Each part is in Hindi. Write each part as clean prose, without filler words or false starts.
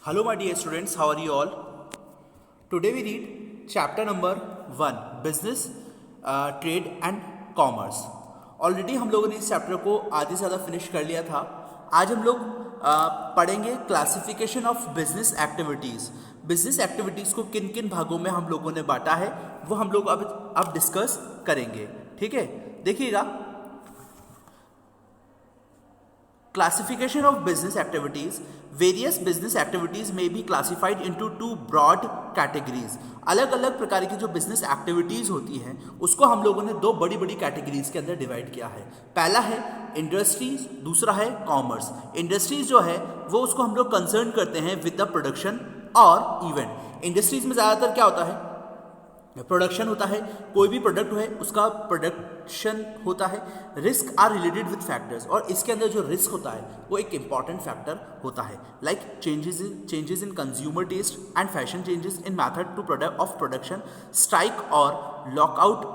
Hello, my dear students. How are you all? Today we read chapter number 1 Business, Trade and Commerce. Already हम लोगों ने इस चैप्टर को आधे से ज़्यादा फिनिश कर लिया था. आज हम लोग पढ़ेंगे classification of business activities. Business activities को किन किन भागों में हम लोगों ने बांटा है वो हम लोग अब डिस्कस करेंगे. ठीक है, देखिएगा. Classification of business activities. Various business activities may be classified into two broad categories. अलग अलग प्रकार की जो बिजनेस एक्टिविटीज़ होती हैं उसको हम लोगों ने दो बड़ी बड़ी कैटेगरीज के अंदर डिवाइड किया है. पहला है इंडस्ट्रीज, दूसरा है कॉमर्स. इंडस्ट्रीज जो है वो उसको हम लोग कंसर्न करते हैं विद द प्रोडक्शन और इवेंट. इंडस्ट्रीज में ज़्यादातर क्या होता है? प्रोडक्शन होता है. कोई भी प्रोडक्ट है उसका प्रोडक्शन होता है. Risk are related with factors, और इसके अंदर जो रिस्क होता है वो एक इंपॉर्टेंट फैक्टर होता है. Like changes in consumer taste and fashion, changes in method to of production, strike और lockout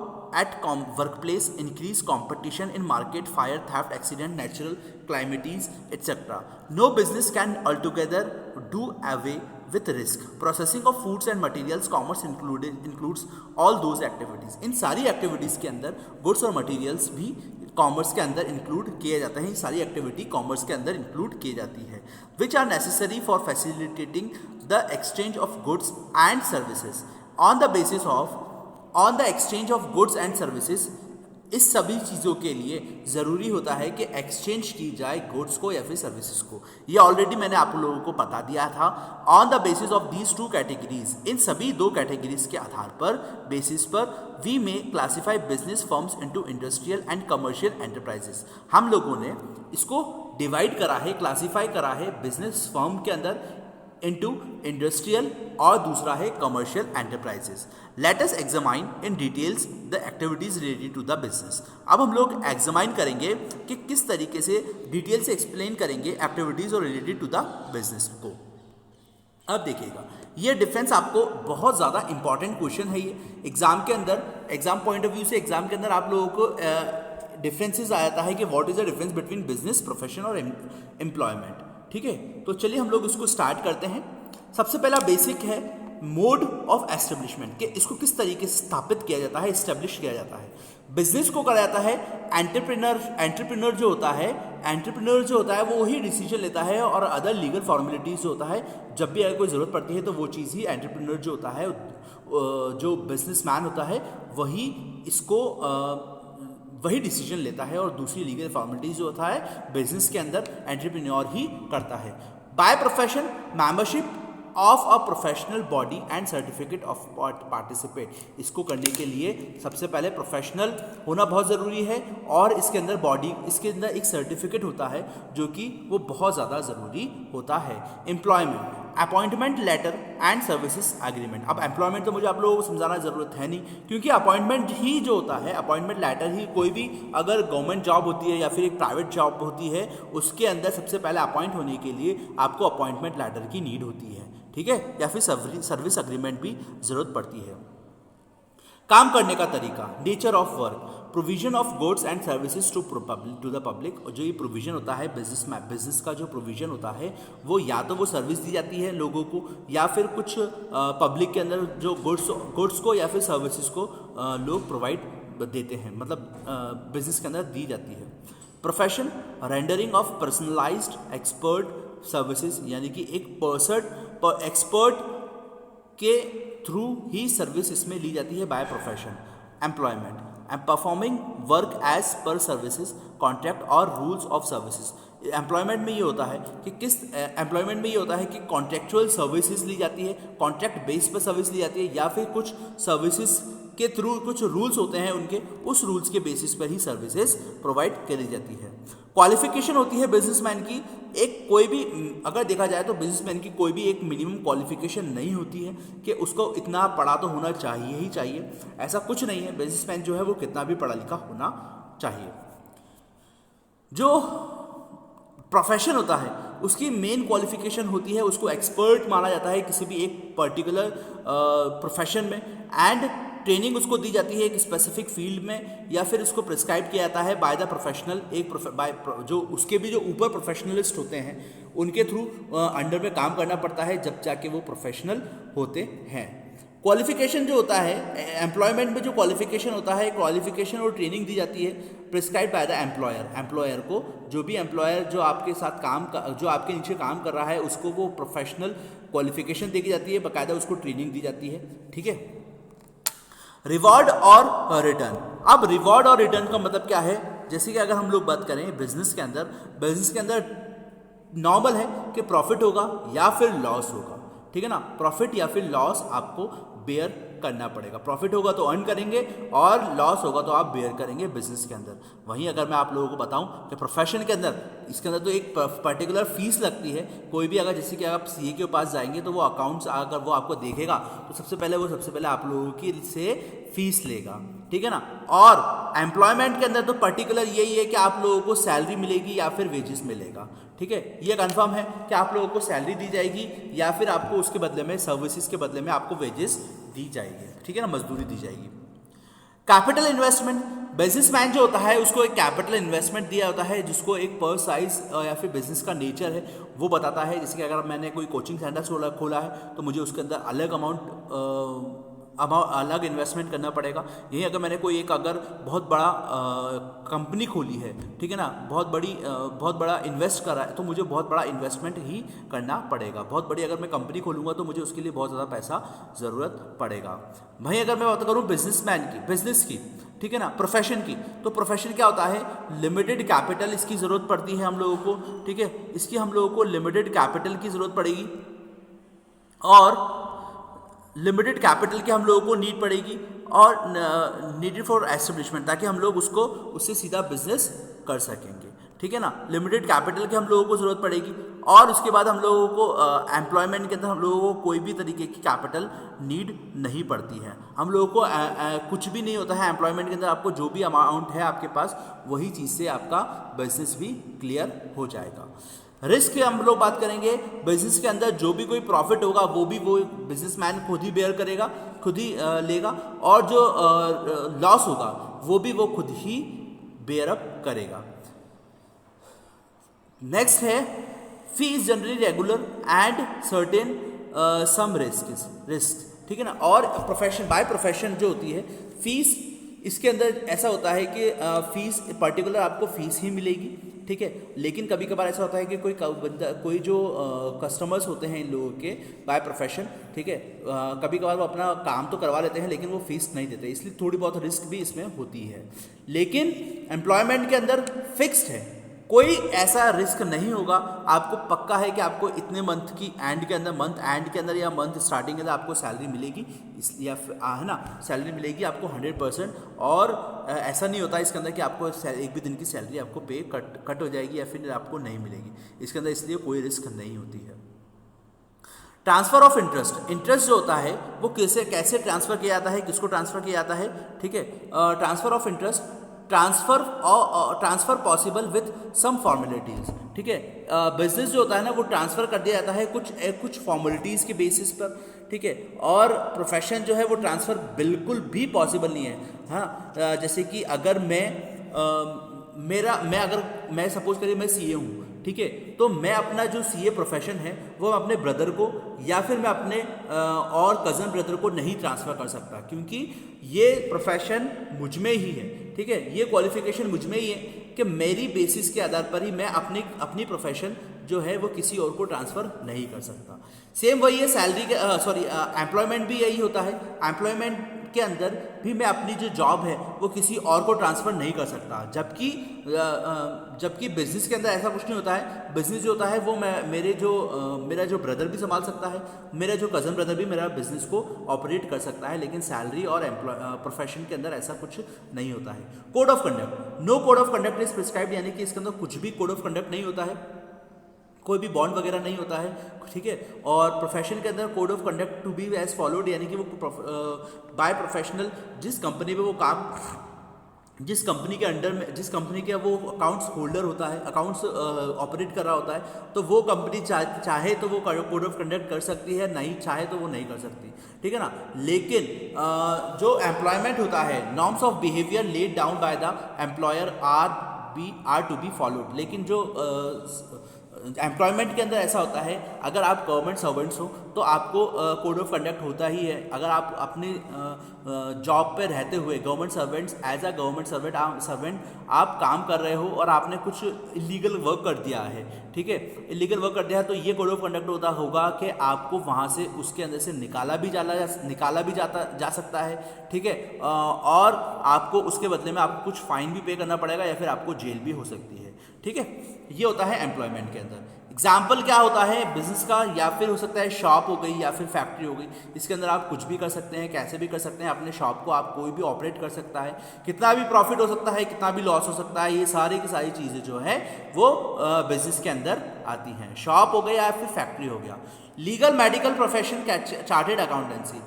at workplace, increase competition in market, fire, theft, accident, natural calamities, etc. No business can altogether do away with risk. Processing of foods and materials, commerce includes all those activities. इन सारी एक्टिविटीज़ के अंदर गुड्स और मटेरियल्स भी कॉमर्स के अंदर इंक्लूड किए जाते हैं. सारी एक्टिविटी कॉमर्स के अंदर इंक्लूड की जाती है. Which are necessary for facilitating the exchange of goods and services. On the exchange of goods and services, इस सभी चीज़ों के लिए ज़रूरी होता है कि एक्सचेंज की जाए गुड्स को या फिर सर्विसेज को. ये ऑलरेडी मैंने आप लोगों को बता दिया था. On the basis of these two categories, इन सभी दो कैटेगरीज के आधार पर बेसिस पर वी में classify business firms into industrial and commercial enterprises. हम लोगों ने इसको डिवाइड करा है, क्लासीफाई करा है बिजनेस फर्म के अंदर इनटू इंडस्ट्रियल और दूसरा है commercial enterprises. Let us examine in details the activities related to the business. अब हम लोग एग्जामाइन करेंगे कि किस तरीके से डिटेल से एक्सप्लेन करेंगे एक्टिविटीज और रिलेटेड टू द बिजनेस को. अब देखिएगा, ये डिफरेंस आपको बहुत ज़्यादा इंपॉर्टेंट क्वेश्चन है. ये एग्जाम के अंदर, एग्जाम पॉइंट ऑफ व्यू से एग्जाम के अंदर आप लोगों को डिफरेंसेस आ जाता है कि what is the difference between business, profession और एम्प्लॉयमेंट. ठीक है, तो चलिए हम लोग इसको स्टार्ट करते हैं. सबसे पहला बेसिक है मोड ऑफ एस्टेब्लिशमेंट, कि इसको किस तरीके से स्थापित किया जाता है, इस्टेब्लिश किया जाता है. बिजनेस को करा जाता है एंटरप्रेन्योर जो होता है वो वही डिसीजन लेता है, और अदर लीगल फॉर्मेलिटीज जो होता है, जब भी अगर कोई ज़रूरत पड़ती है तो वो चीज़ ही एंटरप्रेन्योर जो होता है, जो बिजनेसमैन होता है वही इसको वही डिसीजन लेता है, और दूसरी लीगल फॉर्मेलिटीज जो होता है बिजनेस के अंदर एंटरप्रेन्योर ही करता है. By profession, membership of a professional body and certificate of participate. इसको करने के लिए सबसे पहले प्रोफेशनल होना बहुत ज़रूरी है, और इसके अंदर एक सर्टिफिकेट होता है जो कि वो बहुत ज़्यादा ज़रूरी होता है. Employment, appointment letter and services agreement. अब एम्प्लॉयमेंट तो मुझे आप लोगों को समझाना ज़रूरत है नहीं, क्योंकि अपॉइंटमेंट ही जो होता है, अपॉइंटमेंट लेटर ही, कोई भी अगर गवर्नमेंट जॉब होती है या फिर एक प्राइवेट जॉब होती है, उसके अंदर सबसे पहले अपॉइंट होने के लिए आपको अपॉइंटमेंट लेटर की नीड होती है. ठीक है, या फिर सर्विस एग्रीमेंट भी ज़रूरत पड़ती है. काम करने का तरीका, nature of work, provision of goods and services to the public. जो ये प्रोविजन होता है बिजनेस का जो प्रोविजन होता है वो या तो वो सर्विस दी जाती है लोगों को, या फिर कुछ पब्लिक के अंदर जो गुड्स को या फिर सर्विसेज को लोग प्रोवाइड देते हैं, मतलब बिजनेस के अंदर दी जाती है. Profession, rendering of personalised expert services, यानी कि एक एक्सपर्ट के थ्रू ही सर्विस इसमें ली जाती है by profession. Employment, performing work as per services, contract और रूल्स ऑफ सर्विसेज. एम्प्लॉयमेंट में ये होता है कि कॉन्ट्रेक्चुअल सर्विसेज ली जाती है, कॉन्ट्रैक्ट बेस पर सर्विस ली जाती है, या फिर कुछ सर्विसेज के थ्रू कुछ रूल्स होते हैं उनके, उस रूल्स के बेसिस पर ही सर्विसेज प्रोवाइड करी जाती है. क्वालिफिकेशन होती है बिजनेसमैन की. एक कोई भी, अगर देखा जाए तो बिजनेसमैन की कोई भी एक मिनिमम क्वालिफिकेशन नहीं होती है कि उसको इतना पढ़ा तो होना चाहिए ही चाहिए. ऐसा कुछ नहीं है. बिजनेसमैन जो है वो कितना भी पढ़ा लिखा होना चाहिए. जो प्रोफेशन होता है उसकी मेन क्वालिफिकेशन होती है, उसको एक्सपर्ट माना जाता है किसी भी एक पर्टिकुलर प्रोफेशन में. एंड ट्रेनिंग उसको दी जाती है एक स्पेसिफिक फील्ड में, या फिर उसको प्रिस्क्राइब किया जाता है बाय द प्रोफेशनल, जो उसके भी जो ऊपर प्रोफेशनलिस्ट होते हैं उनके थ्रू अंडर में काम करना पड़ता है, जब जाके वो प्रोफेशनल होते हैं। क्वालिफिकेशन जो होता है एम्प्लॉयमेंट में, जो क्वालिफिकेशन होता है, क्वालिफिकेशन और ट्रेनिंग दी जाती है प्रिस्क्राइब बाय द एम्प्लॉयर को। जो भी एम्प्लॉयर जो आपके साथ जो आपके नीचे काम कर रहा है उसको वो प्रोफेशनल क्वालिफिकेशन दी जाती है, बाकायदा उसको ट्रेनिंग दी जाती है। ठीक है। रिवॉर्ड और रिटर्न। अब रिवॉर्ड और रिटर्न का मतलब क्या है? जैसे कि अगर हम लोग बात करें बिजनेस के अंदर नॉर्मल है कि प्रॉफिट होगा या फिर लॉस होगा। ठीक है ना, प्रॉफिट या फिर लॉस आपको बेयर करना पड़ेगा। प्रॉफिट होगा तो अर्न करेंगे और लॉस होगा तो आप बेयर करेंगे बिजनेस के अंदर। वहीं अगर मैं आप लोगों को बताऊं कि प्रोफेशन के अंदर, इसके अंदर तो एक पर्टिकुलर फीस लगती है। कोई भी अगर जैसे कि आप सीए के पास जाएंगे तो वो अकाउंट्स अगर वो आपको देखेगा तो सबसे पहले आप लोगों की से फीस लेगा। ठीक है ना। और एम्प्लॉयमेंट के अंदर तो पर्टिकुलर यही है कि आप लोगों को सैलरी मिलेगी या फिर वेजेस मिलेगा। ठीक है, ये कंफर्म है कि आप लोगों को सैलरी दी जाएगी या फिर आपको उसके बदले में सर्विसेज के बदले में आपको वेजेस दी जाएगी। ठीक है ना, मजदूरी दी जाएगी। कैपिटल इन्वेस्टमेंट, बिजनेसमैन जो होता है उसको एक कैपिटल इन्वेस्टमेंट दिया होता है जिसको एक पर साइज या फिर बिजनेस का नेचर है वो बताता है। जैसे कि अगर मैंने कोई कोचिंग सेंटर खोला है तो मुझे उसके अंदर अलग इन्वेस्टमेंट करना पड़ेगा। यही अगर मैंने कोई एक अगर बहुत बड़ा कंपनी खोली है, ठीक है ना, बहुत बड़ा इन्वेस्ट करा है तो मुझे बहुत बड़ा इन्वेस्टमेंट ही करना पड़ेगा। बहुत बड़ी अगर मैं कंपनी खोलूंगा तो मुझे उसके लिए बहुत ज़्यादा पैसा ज़रूरत पड़ेगा। वहीं अगर मैं बात करूँ बिजनेस की, ठीक है ना, प्रोफेशन की, तो प्रोफेशन क्या होता है? लिमिटेड कैपिटल इसकी ज़रूरत पड़ती है हम लोगों को। ठीक है, इसकी हम लोगों को लिमिटेड कैपिटल की ज़रूरत पड़ेगी और लिमिटेड कैपिटल की हम लोगों को नीड पड़ेगी और नीडेड फॉर एस्टेब्लिशमेंट, ताकि हम लोग उससे सीधा बिजनेस कर सकेंगे। ठीक है ना, लिमिटेड कैपिटल की हम लोगों को ज़रूरत पड़ेगी और उसके बाद हम लोगों को एम्प्लॉयमेंट के अंदर हम लोगों को कोई भी तरीके की कैपिटल नीड नहीं पड़ती है। हम लोगों को कुछ भी नहीं होता है एम्प्लॉयमेंट के अंदर। आपको जो भी अमाउंट है आपके पास वही चीज़ से आपका बिजनेस भी क्लियर हो जाएगा। रिस्क की हम लोग बात करेंगे, बिजनेस के अंदर जो भी कोई प्रॉफिट होगा वो बिजनेसमैन खुद ही बेयर करेगा, खुद ही लेगा, और जो लॉस होगा वो खुद ही बेयर अप करेगा। नेक्स्ट है fee is generally regular and certain some risk. ठीक है ना, और बाय प्रोफेशन जो होती है फीस, इसके अंदर ऐसा होता है कि फीस पर्टिकुलर आपको फीस ही मिलेगी। ठीक है, लेकिन कभी कभार ऐसा होता है कि कोई जो कस्टमर्स होते हैं इन लोगों के बाय प्रोफेशन, ठीक है, कभी कभार वो अपना काम तो करवा लेते हैं लेकिन वो फीस नहीं देते, इसलिए थोड़ी बहुत रिस्क भी इसमें होती है। लेकिन एम्प्लॉयमेंट के अंदर फिक्स्ड है, कोई ऐसा रिस्क नहीं होगा। आपको पक्का है कि आपको इतने मंथ एंड के अंदर या मंथ स्टार्टिंग के अंदर आपको सैलरी मिलेगी, या है ना, सैलरी मिलेगी आपको 100%। और ऐसा नहीं होता इसके अंदर कि आपको एक भी दिन की सैलरी आपको पे कट हो जाएगी या फिर आपको नहीं मिलेगी इसके अंदर, इसलिए कोई रिस्क नहीं होती है। ट्रांसफर ऑफ इंटरेस्ट जो होता है वो कैसे ट्रांसफर किया जाता है, किसको ट्रांसफर किया जाता है? ठीक है, transfer of interest, transfer possible with some formalities. ठीक है, बिजनेस जो होता है ना वो ट्रांसफर कर दिया जाता है कुछ फॉर्मेलिटीज के बेसिस पर। ठीक है, और प्रोफेशन जो है वो ट्रांसफर बिल्कुल भी पॉसिबल नहीं है। हाँ, जैसे कि अगर मैं सपोज करिए मैं सीए हूँ, ठीक है, तो मैं अपना जो सीए प्रोफेशन है वो अपने ब्रदर को या फिर मैं अपने और कज़न ब्रदर को नहीं ट्रांसफ़र कर सकता, क्योंकि ये प्रोफेशन मुझ में ही है। ठीक है, ये क्वालिफिकेशन मुझ में ही है कि मेरी बेसिस के आधार पर ही मैं अपनी प्रोफेशन जो है वो किसी और को ट्रांसफ़र नहीं कर सकता। सेम वही है एम्प्लॉयमेंट भी यही होता है। एम्प्लॉयमेंट के अंदर भी मैं अपनी जो जॉब है वो किसी और को ट्रांसफ़र नहीं कर सकता, जबकि बिजनेस के अंदर ऐसा कुछ नहीं होता है। बिजनेस जो होता है वो मेरा जो ब्रदर भी संभाल सकता है, मेरा जो कज़न ब्रदर भी मेरा बिजनेस को ऑपरेट कर सकता है, लेकिन सैलरी और प्रोफेशन के अंदर ऐसा कुछ नहीं होता है। Code of conduct, no code of conduct is prescribed, यानी कि इसके अंदर कुछ भी कोड ऑफ कंडक्ट नहीं होता है, कोई भी बॉन्ड वगैरह नहीं होता है। ठीक है, और प्रोफेशन के अंदर code of conduct to be as followed, यानी कि वो बाय प्रोफेशनल जिस कंपनी में वो काम जिस कंपनी के अंडर में, जिस कंपनी के वो अकाउंट्स होल्डर होता है, अकाउंट्स ऑपरेट कर रहा होता है, तो वो कंपनी चाहे तो वो कोड ऑफ कंडक्ट कर सकती है, नहीं चाहे तो वो नहीं कर सकती, ठीक है ना। लेकिन जो एम्प्लॉयमेंट होता है, norms of behaviour laid down by the employer are to be followed. लेकिन जो एम्प्लॉयमेंट के अंदर ऐसा होता है, अगर आप गवर्नमेंट सर्वेंट्स हो तो आपको कोड ऑफ कंडक्ट होता ही है। अगर आप अपने जॉब पे रहते हुए government servants, as a government servant आप काम कर रहे हो और आपने कुछ इलीगल वर्क कर दिया है, ठीक है, इलीगल वर्क कर दिया है, तो ये कोड ऑफ कंडक्ट होगा कि आपको वहाँ से, उसके अंदर से निकाला भी जा सकता है, ठीक है, और आपको उसके बदले में आपको कुछ फाइन भी पे करना पड़ेगा या फिर आपको जेल भी हो सकती है, ठीक है। ये होता है एम्प्लॉयमेंट के अंदर। एग्जाम्पल क्या होता है बिजनेस का, या फिर हो सकता है शॉप हो गई या फिर फैक्ट्री हो गई, इसके अंदर आप कुछ भी कर सकते हैं, कैसे भी कर सकते हैं। अपने शॉप को आप कोई भी ऑपरेट कर सकता है, कितना भी प्रॉफिट हो सकता है, कितना भी लॉस हो सकता है, ये सारी की सारी चीज़ें जो है वो बिजनेस के अंदर आती हैं। शॉप हो गई या फिर फैक्ट्री हो गया। Legal medical profession, chartered accountancy,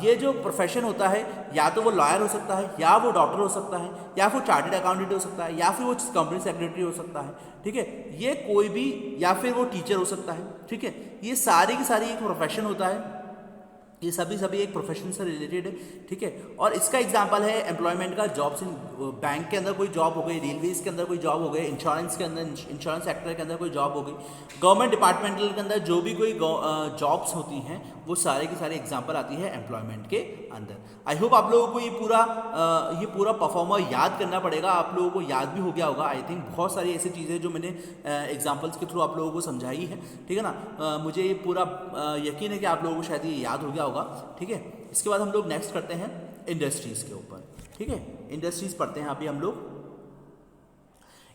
ये जो प्रोफेशन होता है, या तो वो लॉयर हो सकता है, या वो डॉक्टर हो सकता है, या फिर चार्टेड अकाउंटेंट हो सकता है, या फिर वो कंपनी सेक्रेटरी हो सकता है, ठीक है, ये कोई भी, या फिर वो टीचर हो सकता है, ठीक है। ये सारी की सारी एक प्रोफेशन होता है, ये सभी एक प्रोफेशन से रिलेटेड है, ठीक है। और इसका एग्जांपल है एम्प्लॉयमेंट का, जॉब्स इन बैंक के अंदर कोई जॉब हो गई, रेलवेज के अंदर कोई जॉब हो गई, इंश्योरेंस के अंदर, इंश्योरेंस सेक्टर के अंदर कोई जॉब हो गई, गवर्नमेंट डिपार्टमेंटल के अंदर जो भी कोई जॉब्स होती हैं, वो सारे की सारी एग्जांपल आती है एम्प्लॉयमेंट के अंदर। आई होप आप लोगों को ये पूरा परफॉर्मर याद करना पड़ेगा, आप लोगों को याद भी हो गया होगा। आई थिंक बहुत सारी ऐसी चीज़ें जो मैंने एग्जाम्पल्स के थ्रू आप लोगों को समझाई है, ठीक है ना। मुझे ये पूरा यकीन है कि आप लोगों को शायद ये याद हो गया होगा, ठीक है। इसके बाद हम लोग नेक्स्ट करते हैं इंडस्ट्रीज़ के ऊपर, ठीक है। इंडस्ट्रीज़ पढ़ते हैं अभी हम लोग।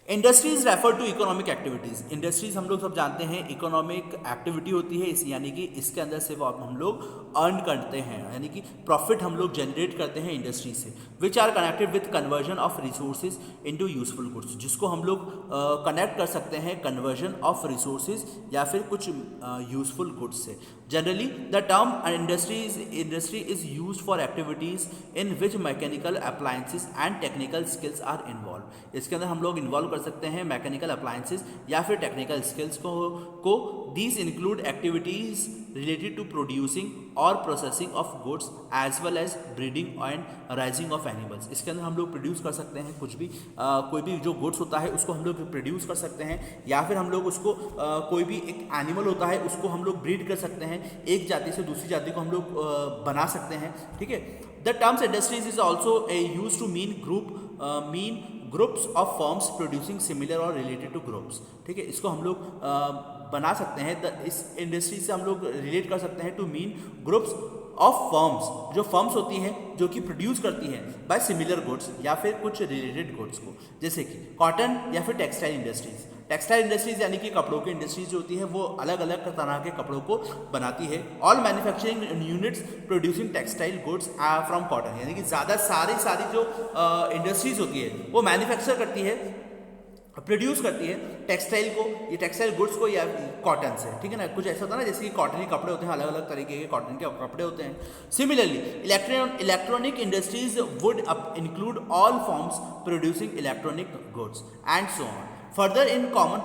Industries refer to economic activities. Industries हम लोग सब जानते हैं इकोनॉमिक एक्टिविटी होती है, यानी कि इसके अंदर से हम लोग अर्न करते हैं, यानी कि प्रॉफिट हम लोग जनरेट करते हैं इंडस्ट्री से, which are connected with conversion of resources into useful goods, जिसको हम लोग कनेक्ट कर सकते हैं कन्वर्जन ऑफ रिसोर्सेज या फिर कुछ यूजफुल गुड्स से। Generally the term industry is use for activities in which mechanical appliances and technical skills are involve. इसके अंदर हम लोग इन्वॉल्व कर सकते हैं मैकेनिकल अप्लायंसेज या फिर टेक्निकल स्किल्स को these include activities related to producing और processing of goods as well as breeding and raising of animals. इसके अंदर हम लोग प्रोड्यूस कर सकते हैं कुछ भी, कोई भी जो गुड्स होता है उसको हम लोग प्रोड्यूस कर सकते हैं, या फिर हम लोग उसको कोई भी एक एनिमल होता है उसको हम लोग ब्रीड कर सकते हैं, एक जाति से दूसरी जाति को हम लोग बना सकते हैं, ठीक है। The terms industries is also use to mean groups of firms producing similar और रिलेटेड टू ग्रुप्स, ठीक है। इसको हम लोग बना सकते हैं, इस इंडस्ट्री से हम लोग रिलेट कर सकते हैं to mean groups of firms, जो फर्म्स होती हैं जो कि प्रोड्यूस करती हैं बाय सिमिलर गुड्स या फिर कुछ रिलेटेड गुड्स को, जैसे कि कॉटन या फिर टेक्सटाइल इंडस्ट्रीज। टेक्सटाइल इंडस्ट्रीज यानी कि कपड़ों की इंडस्ट्रीज जो होती है वो अलग अलग तरह के कपड़ों को बनाती है। All manufacturing units producing textile goods from cotton, यानी कि ज़्यादा सारी जो इंडस्ट्रीज होती है वो मैन्युफैक्चर करती है, प्रोड्यूस करती है टेक्सटाइल को, ये टेक्सटाइल गुड्स को, या कॉटन से, ठीक है ना। कुछ ऐसा होता है ना, जैसे कि कॉटन के कपड़े होते हैं, अलग अलग तरीके के कॉटन के कपड़े होते हैं। Similarly electronic industries would include all forms producing electronic goods and so on. Further, in common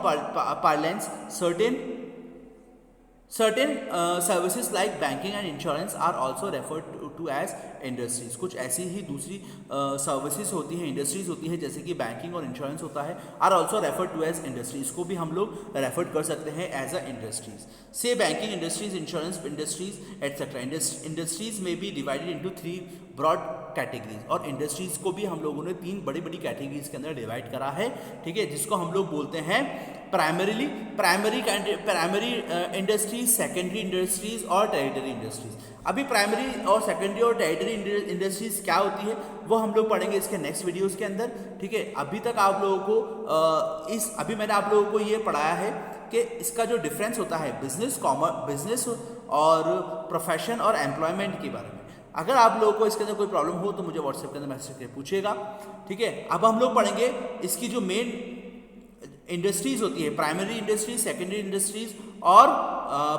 parlance, certain services like banking and insurance are also referred to as industries। कुछ ऐसी ही दूसरी सर्विसेज होती हैं, इंडस्ट्रीज होती हैं, जैसे कि बैंकिंग और इंश्योरेंस होता है, are also referred to as industries, को भी हम लोग रेफर कर सकते हैं एज अ इंडस्ट्रीज। से banking industries, insurance industries etcetera. Industries में be divided into 3 broad categories, और इंडस्ट्रीज को भी हम लोगों ने 3 बड़ी बड़ी कैटेगरीज के अंदर डिवाइड करा है, ठीक है, जिसको हम लोग बोलते हैं प्राइमरी इंडस्ट्रीज, सेकेंडरी इंडस्ट्रीज और टेरिटरी इंडस्ट्रीज। अभी प्राइमरी और सेकेंडरी और टेरिटरी इंडस्ट्रीज क्या होती है वो हम लोग पढ़ेंगे इसके नेक्स्ट वीडियोस के अंदर, ठीक है। अभी तक आप लोगों को अभी मैंने आप लोगों को ये पढ़ाया है कि इसका जो डिफरेंस होता है बिजनेस और प्रोफेशन और एम्प्लॉयमेंट के बारे में। अगर आप लोगों को इसके अंदर कोई प्रॉब्लम हो तो मुझे व्हाट्सएप के अंदर मैसेज करके पूछिएगा, ठीक है। अब हम लोग पढ़ेंगे इसकी जो मेन इंडस्ट्रीज होती है, प्राइमरी इंडस्ट्रीज, सेकेंडरी इंडस्ट्रीज और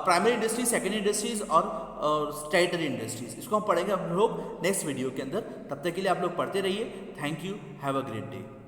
प्राइमरी इंडस्ट्रीज, सेकेंडरी इंडस्ट्रीज और टेरिटरी इंडस्ट्रीज। इसको हम पढ़ेंगे हम लोग नेक्स्ट वीडियो के अंदर। तब तक के लिए आप लोग पढ़ते रहिए। Thank you, have a great day.